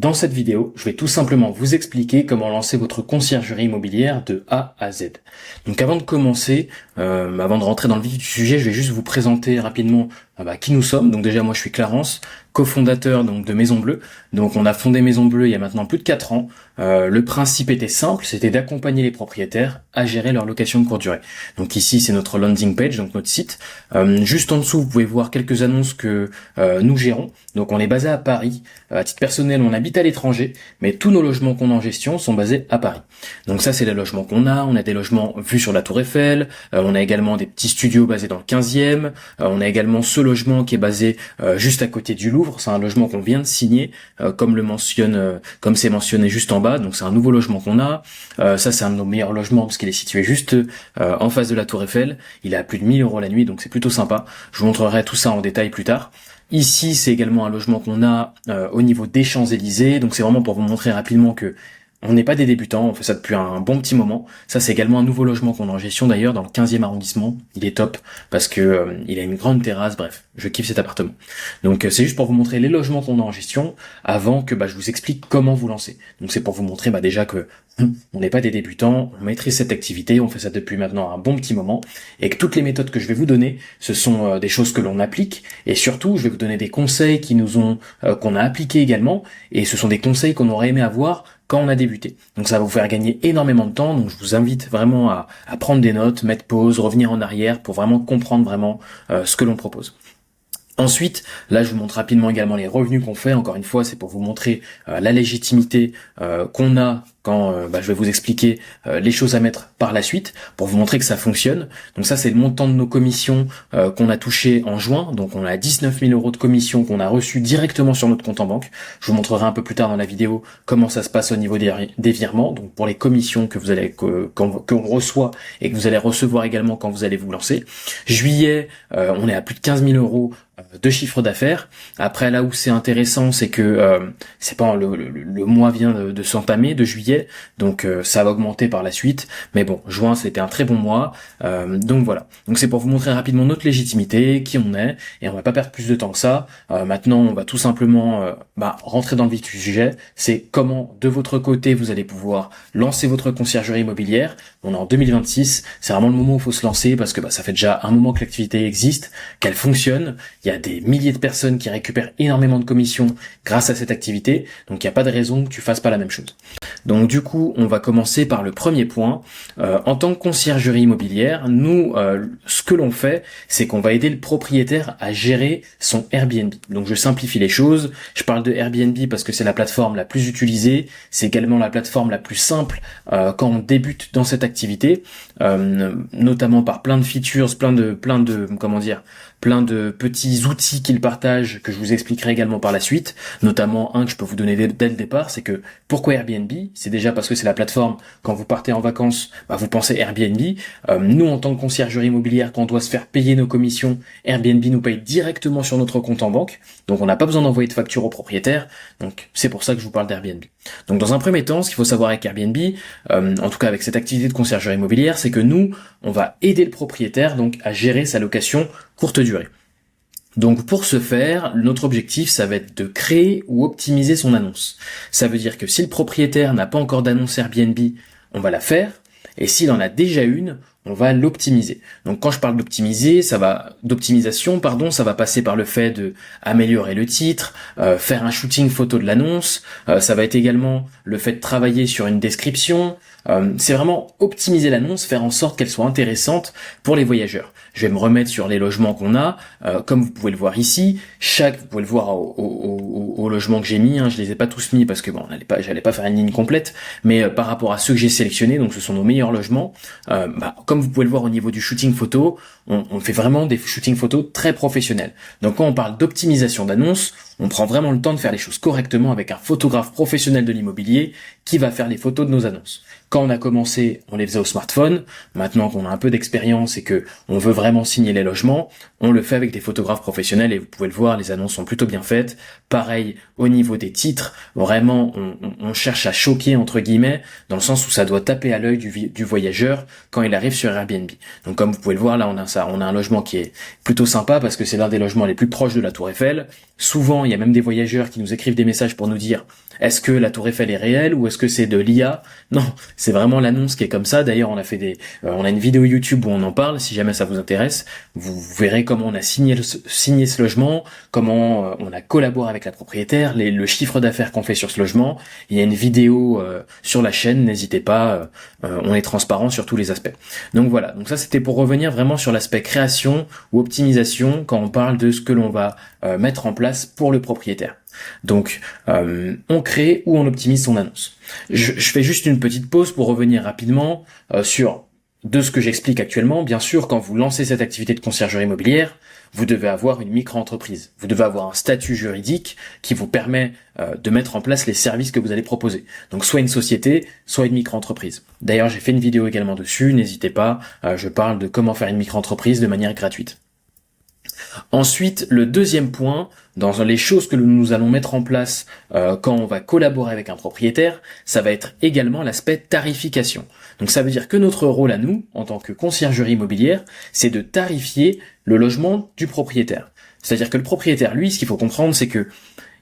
Dans cette vidéo, je vais tout simplement vous expliquer comment lancer votre conciergerie immobilière de A à Z. Donc avant de commencer, avant de rentrer dans le vif du sujet, je vais juste vous présenter rapidement qui nous sommes. Donc déjà, moi je suis Clarence, cofondateur donc de Maison Bleue. Donc on a fondé Maison Bleue il y a maintenant plus de 4 ans. Le principe était simple, c'était d'accompagner les propriétaires à gérer leur location de courte durée. Donc ici c'est notre landing page, donc notre site. Juste en dessous, vous pouvez voir quelques annonces que nous gérons. Donc on est basé à Paris. À titre personnel, on habite à l'étranger, mais tous nos logements qu'on a en gestion sont basés à Paris. Donc ça, c'est les logements qu'on a. On a des logements vus sur la Tour Eiffel. On a également des petits studios basés dans le 15e. On a également ce logement qui est basé juste à côté du Louvre. C'est un logement qu'on vient de signer, comme c'est mentionné juste en bas. Donc c'est un nouveau logement qu'on a. Ça, c'est un de nos meilleurs logements parce qu'il est situé juste en face de la Tour Eiffel. Il est à plus de 1 000 € la nuit, donc c'est plutôt sympa. Je vous montrerai tout ça en détail plus tard. Ici, c'est également un logement qu'on a au niveau des Champs-Élysées. Donc c'est vraiment pour vous montrer rapidement que on n'est pas des débutants, on fait ça depuis un bon petit moment. Ça, c'est également un nouveau logement qu'on a en gestion d'ailleurs dans le 15e arrondissement. Il est top parce que il a une grande terrasse. Bref, je kiffe cet appartement. Donc c'est juste pour vous montrer les logements qu'on a en gestion avant que je vous explique comment vous lancer. Donc c'est pour vous montrer déjà que on n'est pas des débutants, on maîtrise cette activité, on fait ça depuis maintenant un bon petit moment et que toutes les méthodes que je vais vous donner, ce sont des choses que l'on applique et surtout, je vais vous donner des conseils qu'on a appliqués également et ce sont des conseils qu'on aurait aimé avoir quand on a débuté. Donc ça va vous faire gagner énormément de temps, donc je vous invite vraiment à prendre des notes, mettre pause, revenir en arrière pour vraiment comprendre vraiment ce que l'on propose. Ensuite, là je vous montre rapidement également les revenus qu'on fait. Encore une fois, c'est pour vous montrer la légitimité qu'on a quand je vais vous expliquer les choses à mettre par la suite pour vous montrer que ça fonctionne. Donc ça, c'est le montant de nos commissions qu'on a touché en juin. Donc on a 19 000 € de commissions qu'on a reçues directement sur notre compte en banque. Je vous montrerai un peu plus tard dans la vidéo comment ça se passe au niveau des virements. Donc pour les commissions que vous allez qu'on reçoit et que vous allez recevoir également quand vous allez vous lancer. Juillet, on est à plus de 15 000 € de chiffre d'affaires. Après, là où c'est intéressant, c'est que c'est pas le mois vient de s'entamer, de juillet, donc ça va augmenter par la suite. Mais bon, juin c'était un très bon mois, donc voilà. Donc c'est pour vous montrer rapidement notre légitimité, qui on est, et on va pas perdre plus de temps que ça. Maintenant, on va tout simplement rentrer dans le vif du sujet. C'est comment de votre côté vous allez pouvoir lancer votre conciergerie immobilière. On est en 2026, c'est vraiment le moment où il faut se lancer parce que ça fait déjà un moment que l'activité existe, qu'elle fonctionne. Il y a des milliers de personnes qui récupèrent énormément de commissions grâce à cette activité, donc il n'y a pas de raison que tu fasses pas la même chose. Donc du coup, on va commencer par le premier point. En tant que conciergerie immobilière, nous, ce que l'on fait, c'est qu'on va aider le propriétaire à gérer son Airbnb. Donc je simplifie les choses. Je parle de Airbnb parce que c'est la plateforme la plus utilisée. C'est également la plateforme la plus simple quand on débute dans cette activité, notamment par plein de features, plein de petits outils qu'ils partagent que je vous expliquerai également par la suite, notamment un que je peux vous donner dès le départ, c'est que pourquoi Airbnb? C'est déjà parce que c'est la plateforme, quand vous partez en vacances, vous pensez Airbnb. Nous, en tant que conciergerie immobilière, quand on doit se faire payer nos commissions, Airbnb nous paye directement sur notre compte en banque, donc on n'a pas besoin d'envoyer de facture au propriétaire, donc c'est pour ça que je vous parle d'Airbnb. Donc dans un premier temps, ce qu'il faut savoir avec Airbnb, en tout cas avec cette activité de conciergerie immobilière, c'est que nous, on va aider le propriétaire donc à gérer sa location courte durée. Donc pour ce faire, notre objectif, ça va être de créer ou optimiser son annonce. Ça veut dire que si le propriétaire n'a pas encore d'annonce Airbnb, on va la faire, et s'il en a déjà une, on va l'optimiser. Donc quand je parle d'optimisation, ça va passer par le fait de améliorer le titre, faire un shooting photo de l'annonce, ça va être également le fait de travailler sur une description. C'est vraiment optimiser l'annonce, faire en sorte qu'elle soit intéressante pour les voyageurs. Je vais me remettre sur les logements qu'on a, comme vous pouvez le voir ici. Vous pouvez le voir au logement que j'ai mis, je les ai pas tous mis parce que j'allais pas faire une ligne complète, mais par rapport à ceux que j'ai sélectionnés, donc ce sont nos meilleurs logements, comme vous pouvez le voir au niveau du shooting photo, on fait vraiment des shootings photos très professionnels. Donc quand on parle d'optimisation d'annonce, on prend vraiment le temps de faire les choses correctement avec un photographe professionnel de l'immobilier qui va faire les photos de nos annonces. Quand on a commencé, on les faisait au smartphone. Maintenant qu'on a un peu d'expérience et que on veut vraiment signer les logements, on le fait avec des photographes professionnels et vous pouvez le voir, les annonces sont plutôt bien faites. Pareil, au niveau des titres, vraiment, on cherche à choquer, entre guillemets, dans le sens où ça doit taper à l'œil du voyageur quand il arrive sur Airbnb. Donc comme vous pouvez le voir, là, on a un logement qui est plutôt sympa parce que c'est l'un des logements les plus proches de la Tour Eiffel. Souvent, il y a même des voyageurs qui nous écrivent des messages pour nous dire Est-ce que la Tour Eiffel est réelle ou est-ce que c'est de l'IA? Non, c'est vraiment l'annonce qui est comme ça. D'ailleurs, on a une vidéo YouTube où on en parle. Si jamais ça vous intéresse, vous verrez comment on a signé ce logement, comment on a collaboré avec la propriétaire, le chiffre d'affaires qu'on fait sur ce logement. Il y a une vidéo sur la chaîne. N'hésitez pas, on est transparent sur tous les aspects. Donc voilà. Donc ça, c'était pour revenir vraiment sur l'aspect création ou optimisation quand on parle de ce que l'on va mettre en place pour le propriétaire. Donc, on crée ou on optimise son annonce. Je fais juste une petite pause pour revenir rapidement sur de ce que j'explique actuellement. Bien sûr, quand vous lancez cette activité de conciergerie immobilière, vous devez avoir une micro-entreprise. Vous devez avoir un statut juridique qui vous permet de mettre en place les services que vous allez proposer. Donc, soit une société, soit une micro-entreprise. D'ailleurs, j'ai fait une vidéo également dessus. N'hésitez pas, je parle de comment faire une micro-entreprise de manière gratuite. Ensuite, le deuxième point, dans les choses que nous allons mettre en place quand on va collaborer avec un propriétaire, ça va être également l'aspect tarification. Donc ça veut dire que notre rôle à nous, en tant que conciergerie immobilière, c'est de tarifier le logement du propriétaire. C'est-à-dire que le propriétaire, lui, ce qu'il faut comprendre, c'est que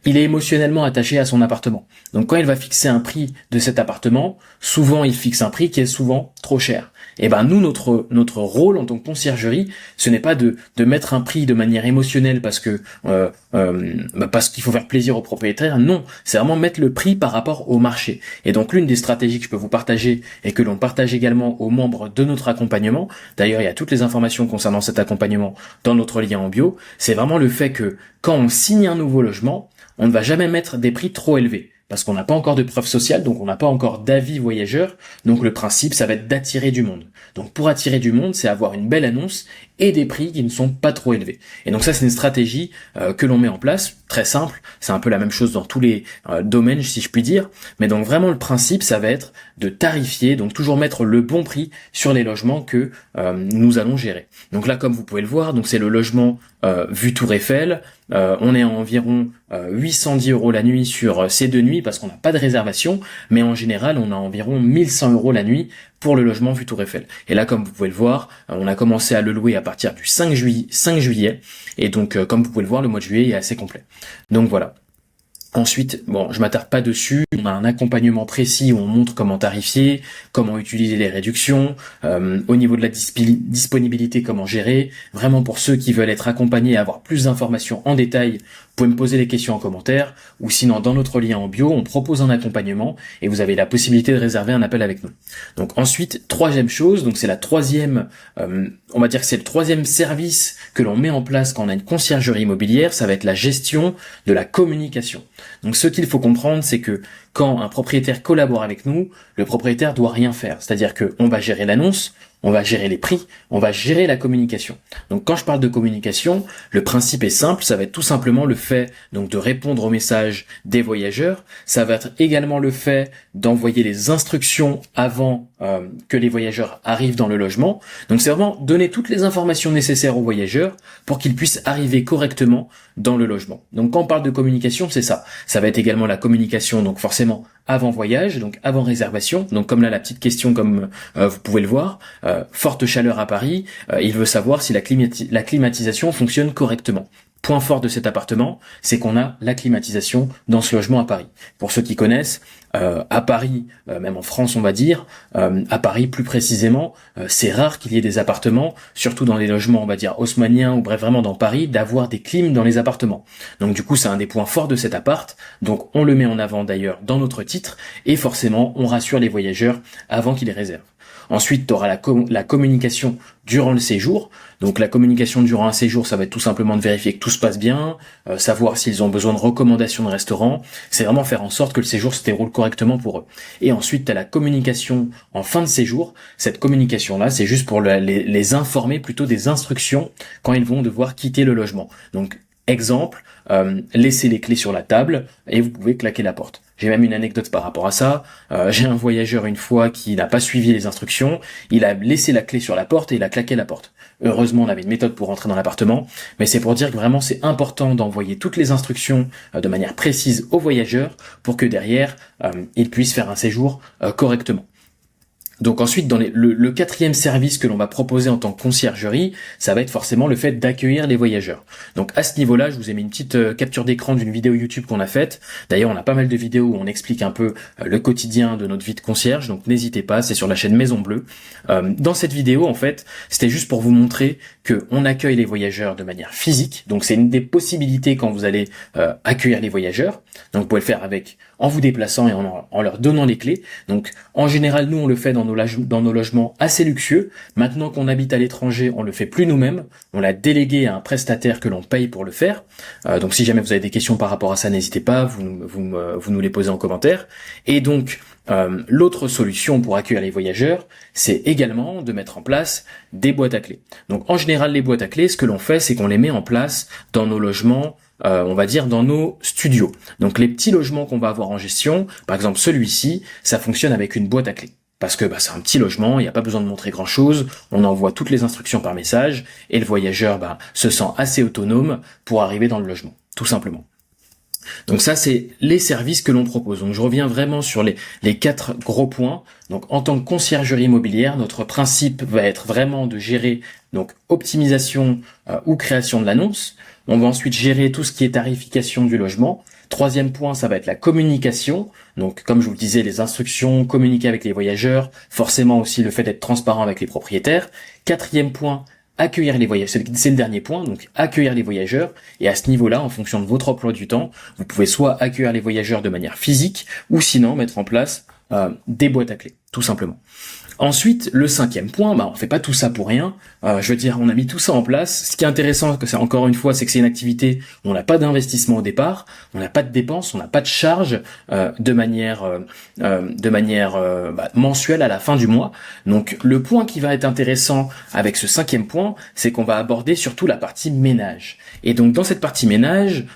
il est émotionnellement attaché à son appartement. Donc quand il va fixer un prix de cet appartement, souvent il fixe un prix qui est souvent trop cher. Et ben nous, notre rôle en tant que conciergerie, ce n'est pas de mettre un prix de manière émotionnelle parce qu'il faut faire plaisir au propriétaire. Non, c'est vraiment mettre le prix par rapport au marché. Et donc l'une des stratégies que je peux vous partager et que l'on partage également aux membres de notre accompagnement, d'ailleurs il y a toutes les informations concernant cet accompagnement dans notre lien en bio, c'est vraiment le fait que quand on signe un nouveau logement, on ne va jamais mettre des prix trop élevés. Parce qu'on n'a pas encore de preuve sociale, donc on n'a pas encore d'avis voyageurs. Donc le principe, ça va être d'attirer du monde. Donc pour attirer du monde, c'est avoir une belle annonce et des prix qui ne sont pas trop élevés. Et donc ça, c'est une stratégie que l'on met en place, très simple. C'est un peu la même chose dans tous les domaines, si je puis dire. Mais donc vraiment, le principe, ça va être de tarifier, donc toujours mettre le bon prix sur les logements que nous allons gérer. Donc là, comme vous pouvez le voir, donc c'est le logement vue Tour Eiffel. On est à environ 810 € la nuit sur ces 2 nuits parce qu'on n'a pas de réservation, mais en général on a environ 1100 € la nuit pour le logement vue Tour Eiffel. Et là, comme vous pouvez le voir, on a commencé à le louer à partir du 5 juillet, et donc comme vous pouvez le voir, le mois de juillet est assez complet. Donc voilà. Ensuite, bon, je m'attarde pas dessus. On a un accompagnement précis où on montre comment tarifier, comment utiliser les réductions, au niveau de la disponibilité, comment gérer. Vraiment pour ceux qui veulent être accompagnés et avoir plus d'informations en détail, vous pouvez me poser les questions en commentaire, ou sinon dans notre lien en bio, on propose un accompagnement et vous avez la possibilité de réserver un appel avec nous. Donc ensuite, troisième chose, donc c'est la troisième, on va dire que c'est le troisième service que l'on met en place quand on a une conciergerie immobilière, ça va être la gestion de la communication. Donc ce qu'il faut comprendre, c'est que quand un propriétaire collabore avec nous, le propriétaire doit rien faire. C'est-à-dire que on va gérer l'annonce, on va gérer les prix, on va gérer la communication. Donc quand je parle de communication, le principe est simple, ça va être tout simplement le fait donc de répondre aux messages des voyageurs, ça va être également le fait d'envoyer les instructions avant que les voyageurs arrivent dans le logement. Donc c'est vraiment donner toutes les informations nécessaires aux voyageurs pour qu'ils puissent arriver correctement dans le logement. Donc quand on parle de communication, c'est ça. Ça va être également la communication, donc forcément avant voyage, donc avant réservation. Donc comme là la petite question, comme vous pouvez le voir, forte chaleur à Paris, il veut savoir si la climatisation fonctionne correctement. Point fort de cet appartement, c'est qu'on a la climatisation dans ce logement à Paris. Pour ceux qui connaissent, à Paris, même en France on va dire, à Paris plus précisément, c'est rare qu'il y ait des appartements, surtout dans les logements on va dire haussmanniens ou bref vraiment dans Paris, d'avoir des clims dans les appartements. Donc du coup c'est un des points forts de cet appart, donc on le met en avant d'ailleurs dans notre titre, et forcément on rassure les voyageurs avant qu'ils les réservent. Ensuite, tu auras la communication durant le séjour. Donc la communication durant un séjour, ça va être tout simplement de vérifier que tout se passe bien, savoir s'ils ont besoin de recommandations de restaurants. C'est vraiment faire en sorte que le séjour se déroule correctement pour eux. Et ensuite, tu as la communication en fin de séjour. Cette communication-là, c'est juste pour les informer plutôt des instructions quand ils vont devoir quitter le logement. Donc, exemple, laissez les clés sur la table et vous pouvez claquer la porte. J'ai même une anecdote par rapport à ça. J'ai un voyageur une fois qui n'a pas suivi les instructions. Il a laissé la clé sur la porte et il a claqué la porte. Heureusement, on avait une méthode pour rentrer dans l'appartement. Mais c'est pour dire que vraiment, c'est important d'envoyer toutes les instructions de manière précise aux voyageurs pour que derrière, ils puissent faire un séjour correctement. Donc ensuite, dans le quatrième service que l'on va proposer en tant que conciergerie, ça va être forcément le fait d'accueillir les voyageurs. Donc à ce niveau-là, je vous ai mis une petite capture d'écran d'une vidéo YouTube qu'on a faite. D'ailleurs, on a pas mal de vidéos où on explique un peu le quotidien de notre vie de concierge, donc n'hésitez pas, c'est sur la chaîne Maison Bleue. Dans cette vidéo, en fait, c'était juste pour vous montrer que on accueille les voyageurs de manière physique. Donc c'est une des possibilités quand vous allez accueillir les voyageurs. Donc vous pouvez le faire en vous déplaçant et en leur donnant les clés. Donc en général, nous on le fait dans nos logements assez luxueux. Maintenant qu'on habite à l'étranger, on le fait plus nous-mêmes. On l'a délégué à un prestataire que l'on paye pour le faire. Donc si jamais vous avez des questions par rapport à ça, n'hésitez pas, vous nous les posez en commentaire. Et donc l'autre solution pour accueillir les voyageurs, c'est également de mettre en place des boîtes à clés. Donc en général, les boîtes à clés, ce que l'on fait, c'est qu'on les met en place dans nos logements, on va dire dans nos studios. Donc les petits logements qu'on va avoir en gestion, par exemple celui-ci, ça fonctionne avec une boîte à clés. Parce que c'est un petit logement, il n'y a pas besoin de montrer grand-chose, on envoie toutes les instructions par message, et le voyageur se sent assez autonome pour arriver dans le logement, tout simplement. Donc ça, c'est les services que l'on propose. Donc je reviens vraiment sur les 4 gros points. Donc en tant que conciergerie immobilière, notre principe va être vraiment de gérer donc optimisation ou création de l'annonce. On va ensuite gérer tout ce qui est tarification du logement. Troisième point, ça va être la communication. Donc, comme je vous le disais, les instructions, communiquer avec les voyageurs, forcément aussi le fait d'être transparent avec les propriétaires. Quatrième point, accueillir les voyageurs. C'est le dernier point, donc accueillir les voyageurs. Et à ce niveau-là, en fonction de votre emploi du temps, vous pouvez soit accueillir les voyageurs de manière physique, ou sinon mettre en place des boîtes à clés, tout simplement. Ensuite, le 5e point, on fait pas tout ça pour rien. Je veux dire, on a mis tout ça en place. Ce qui est intéressant, encore une fois, c'est que c'est une activité où on n'a pas d'investissement au départ, on n'a pas de dépenses, on n'a pas de charges de manière mensuelle à la fin du mois. Donc, le point qui va être intéressant avec ce 5e point, c'est qu'on va aborder surtout la partie ménage. Et donc, dans cette partie ménage,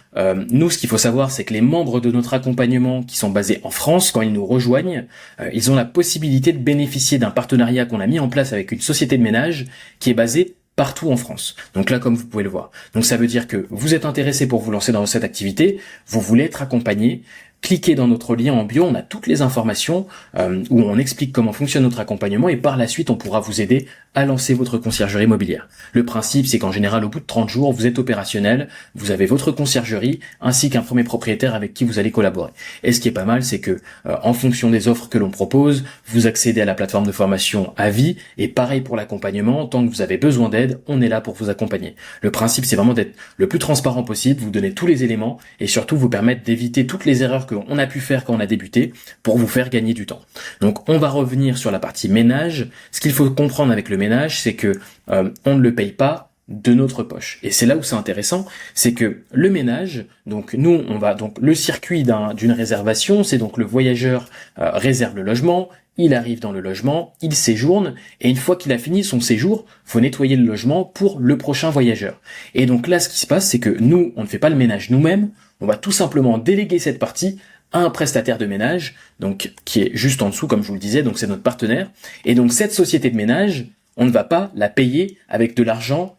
nous, ce qu'il faut savoir, c'est que les membres de notre accompagnement qui sont basés en France, quand ils nous rejoignent, ils ont la possibilité de bénéficier d'un partenariat qu'on a mis en place avec une société de ménage qui est basée partout en France. Donc là, comme vous pouvez le voir. Donc ça veut dire que vous êtes intéressé pour vous lancer dans cette activité, vous voulez être accompagné, cliquez dans notre lien en bio, on a toutes les informations où on explique comment fonctionne notre accompagnement et par la suite, on pourra vous aider à lancer votre conciergerie immobilière. Le principe, c'est qu'en général, au bout de 30 jours, vous êtes opérationnel, vous avez votre conciergerie ainsi qu'un premier propriétaire avec qui vous allez collaborer. Et ce qui est pas mal, c'est que en fonction des offres que l'on propose, vous accédez à la plateforme de formation à vie et pareil pour l'accompagnement, tant que vous avez besoin d'aide, on est là pour vous accompagner. Le principe, c'est vraiment d'être le plus transparent possible, vous donner tous les éléments et surtout vous permettre d'éviter toutes les erreurs qu'on a pu faire quand on a débuté pour vous faire gagner du temps. Donc on va revenir sur la partie ménage. Ce qu'il faut comprendre avec le ménage, c'est que on ne le paye pas de notre poche. Et c'est là où c'est intéressant, c'est que le ménage, donc nous on va donc le circuit d'une réservation, c'est donc le voyageur réserve le logement, il arrive dans le logement, il séjourne, et une fois qu'il a fini son séjour, faut nettoyer le logement pour le prochain voyageur. Et donc là, ce qui se passe, c'est que nous, on ne fait pas le ménage nous-mêmes, on va tout simplement déléguer cette partie à un prestataire de ménage, donc qui est juste en dessous, comme je vous le disais, donc c'est notre partenaire. Et donc cette société de ménage, on ne va pas la payer avec de l'argent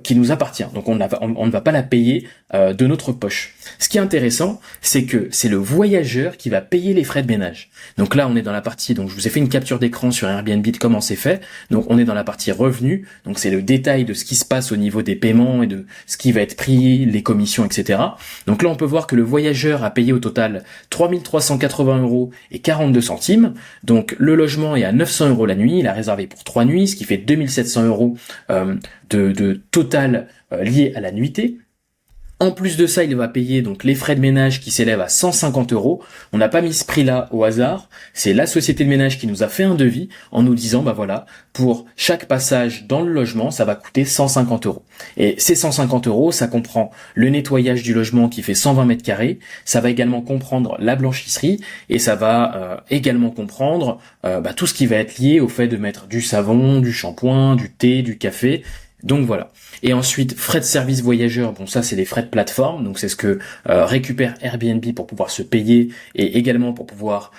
qui nous appartient. Donc on ne va pas la payer de notre poche. Ce qui est intéressant, c'est que c'est le voyageur qui va payer les frais de ménage. Donc là, on est dans la partie, donc je vous ai fait une capture d'écran sur Airbnb de comment c'est fait. Donc on est dans la partie revenus. Donc c'est le détail de ce qui se passe au niveau des paiements et de ce qui va être pris, les commissions, etc. Donc là, on peut voir que le voyageur a payé au total 3 380 € et 42 centimes. Donc le logement est à 900 € la nuit. Il a réservé pour 3 nuits, ce qui fait 2700 € de total lié à la nuitée. En plus de ça, il va payer donc les frais de ménage qui s'élèvent à 150 €. On n'a pas mis ce prix-là au hasard. C'est la société de ménage qui nous a fait un devis en nous disant, voilà, pour chaque passage dans le logement, ça va coûter 150 €. Et ces 150 €, ça comprend le nettoyage du logement qui fait 120 mètres carrés. Ça va également comprendre la blanchisserie et ça va également comprendre tout ce qui va être lié au fait de mettre du savon, du shampoing, du thé, du café. Donc voilà. Et ensuite, frais de service voyageur, ça c'est les frais de plateforme, donc c'est ce que récupère Airbnb pour pouvoir se payer et également pour pouvoir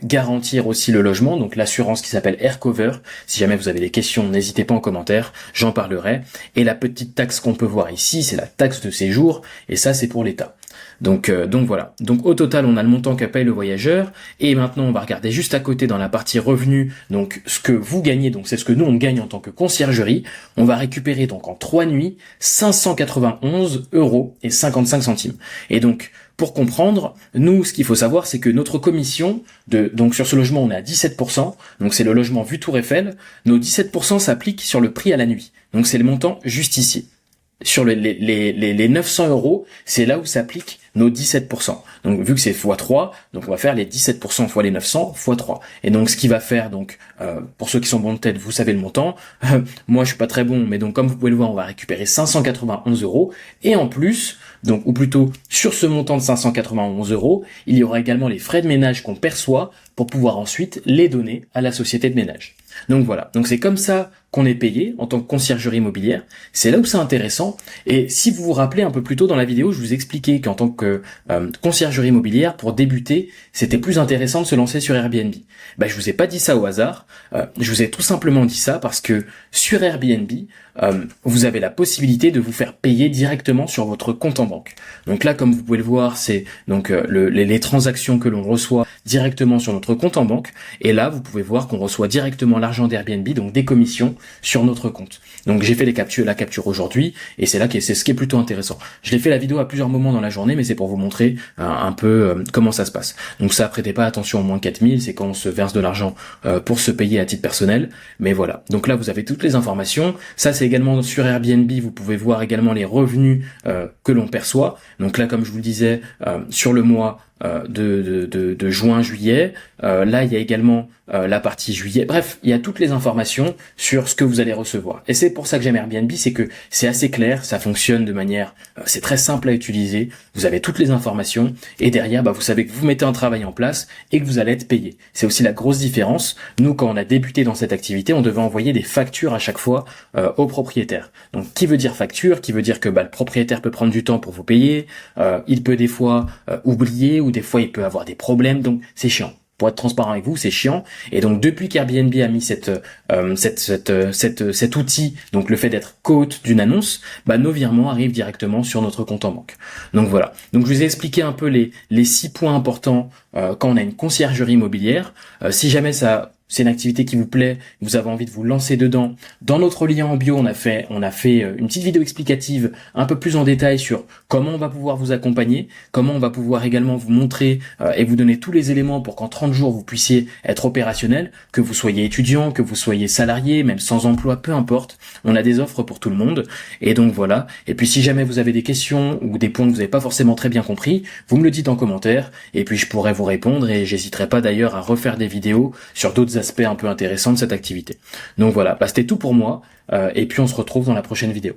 garantir aussi le logement, donc l'assurance qui s'appelle AirCover. Si jamais vous avez des questions, n'hésitez pas en commentaire, j'en parlerai. Et la petite taxe qu'on peut voir ici, c'est la taxe de séjour, et ça c'est pour l'État. Donc voilà. Donc au total, on a le montant qu'a paye le voyageur. Et maintenant, on va regarder juste à côté dans la partie revenus, donc ce que vous gagnez. Donc c'est ce que nous on gagne en tant que conciergerie. On va récupérer donc en 3 nuits 591,55 €. Et donc pour comprendre, nous, ce qu'il faut savoir, c'est que notre commission donc sur ce logement, on est à 17%. Donc c'est le logement vue Tour Eiffel. Nos 17% s'appliquent sur le prix à la nuit. Donc c'est le montant justicier. Sur les 900 €, c'est là où s'appliquent nos 17%. Donc vu que c'est x3, donc on va faire les 17% fois les 900 fois 3. Et donc ce qui va faire, donc pour ceux qui sont bons de tête, vous savez le montant. Moi je suis pas très bon, mais donc comme vous pouvez le voir, on va récupérer 591 €. Et en plus, donc ou plutôt sur ce montant de 591 €, il y aura également les frais de ménage qu'on perçoit pour pouvoir ensuite les donner à la société de ménage. Donc voilà, donc c'est comme ça qu'on est payé en tant que conciergerie immobilière. C'est là où c'est intéressant. Et si vous vous rappelez un peu plus tôt dans la vidéo, je vous expliquais qu'en tant que conciergerie immobilière, pour débuter, c'était plus intéressant de se lancer sur Airbnb. Je vous ai pas dit ça au hasard. Je vous ai tout simplement dit ça parce que sur Airbnb, vous avez la possibilité de vous faire payer directement sur votre compte en banque. Donc là, comme vous pouvez le voir, c'est donc les transactions que l'on reçoit directement sur notre compte en banque. Et là, vous pouvez voir qu'on reçoit directement l'argent d'Airbnb, donc des commissions sur notre compte. Donc j'ai fait la capture aujourd'hui, et c'est ce qui est plutôt intéressant. Je l'ai fait la vidéo à plusieurs moments dans la journée, mais c'est pour vous montrer un peu comment ça se passe. Donc ça, prêtez pas attention au moins 4000, c'est quand on se verse de l'argent pour se payer à titre personnel. Mais voilà. Donc là, vous avez toutes les informations. Ça, c'est également sur Airbnb. Vous pouvez voir également les revenus que l'on perçoit. Donc là, comme je vous le disais, sur le mois de juin-juillet. Là, il y a également la partie juillet. Bref, il y a toutes les informations sur ce que vous allez recevoir. Et c'est pour ça que j'aime Airbnb, c'est que c'est assez clair, ça fonctionne de manière, c'est très simple à utiliser. Vous avez toutes les informations et derrière, vous savez que vous mettez un travail en place et que vous allez être payé. C'est aussi la grosse différence. Nous, quand on a débuté dans cette activité, on devait envoyer des factures à chaque fois au propriétaire. Donc, qui veut dire facture? Qui veut dire que le propriétaire peut prendre du temps pour vous payer. Il peut des fois oublier ou des fois il peut avoir des problèmes. Donc, c'est chiant. Pour être transparent avec vous, c'est chiant. Et donc depuis qu'Airbnb a mis cet outil, donc le fait d'être co-hôte d'une annonce, nos virements arrivent directement sur notre compte en banque. Donc voilà. Donc je vous ai expliqué un peu les 6 points importants quand on a une conciergerie immobilière. Si jamais c'est une activité qui vous plaît, vous avez envie de vous lancer dedans. Dans notre lien en bio, on a fait une petite vidéo explicative un peu plus en détail sur comment on va pouvoir vous accompagner, comment on va pouvoir également vous montrer et vous donner tous les éléments pour qu'en 30 jours vous puissiez être opérationnel, que vous soyez étudiant, que vous soyez salarié, même sans emploi, peu importe. On a des offres pour tout le monde. Et donc voilà. Et puis si jamais vous avez des questions ou des points que vous n'avez pas forcément très bien compris, vous me le dites en commentaire et puis je pourrai vous répondre et j'hésiterai pas d'ailleurs à refaire des vidéos sur d'autres aspects un peu intéressants de cette activité. Donc voilà, c'était tout pour moi et puis on se retrouve dans la prochaine vidéo.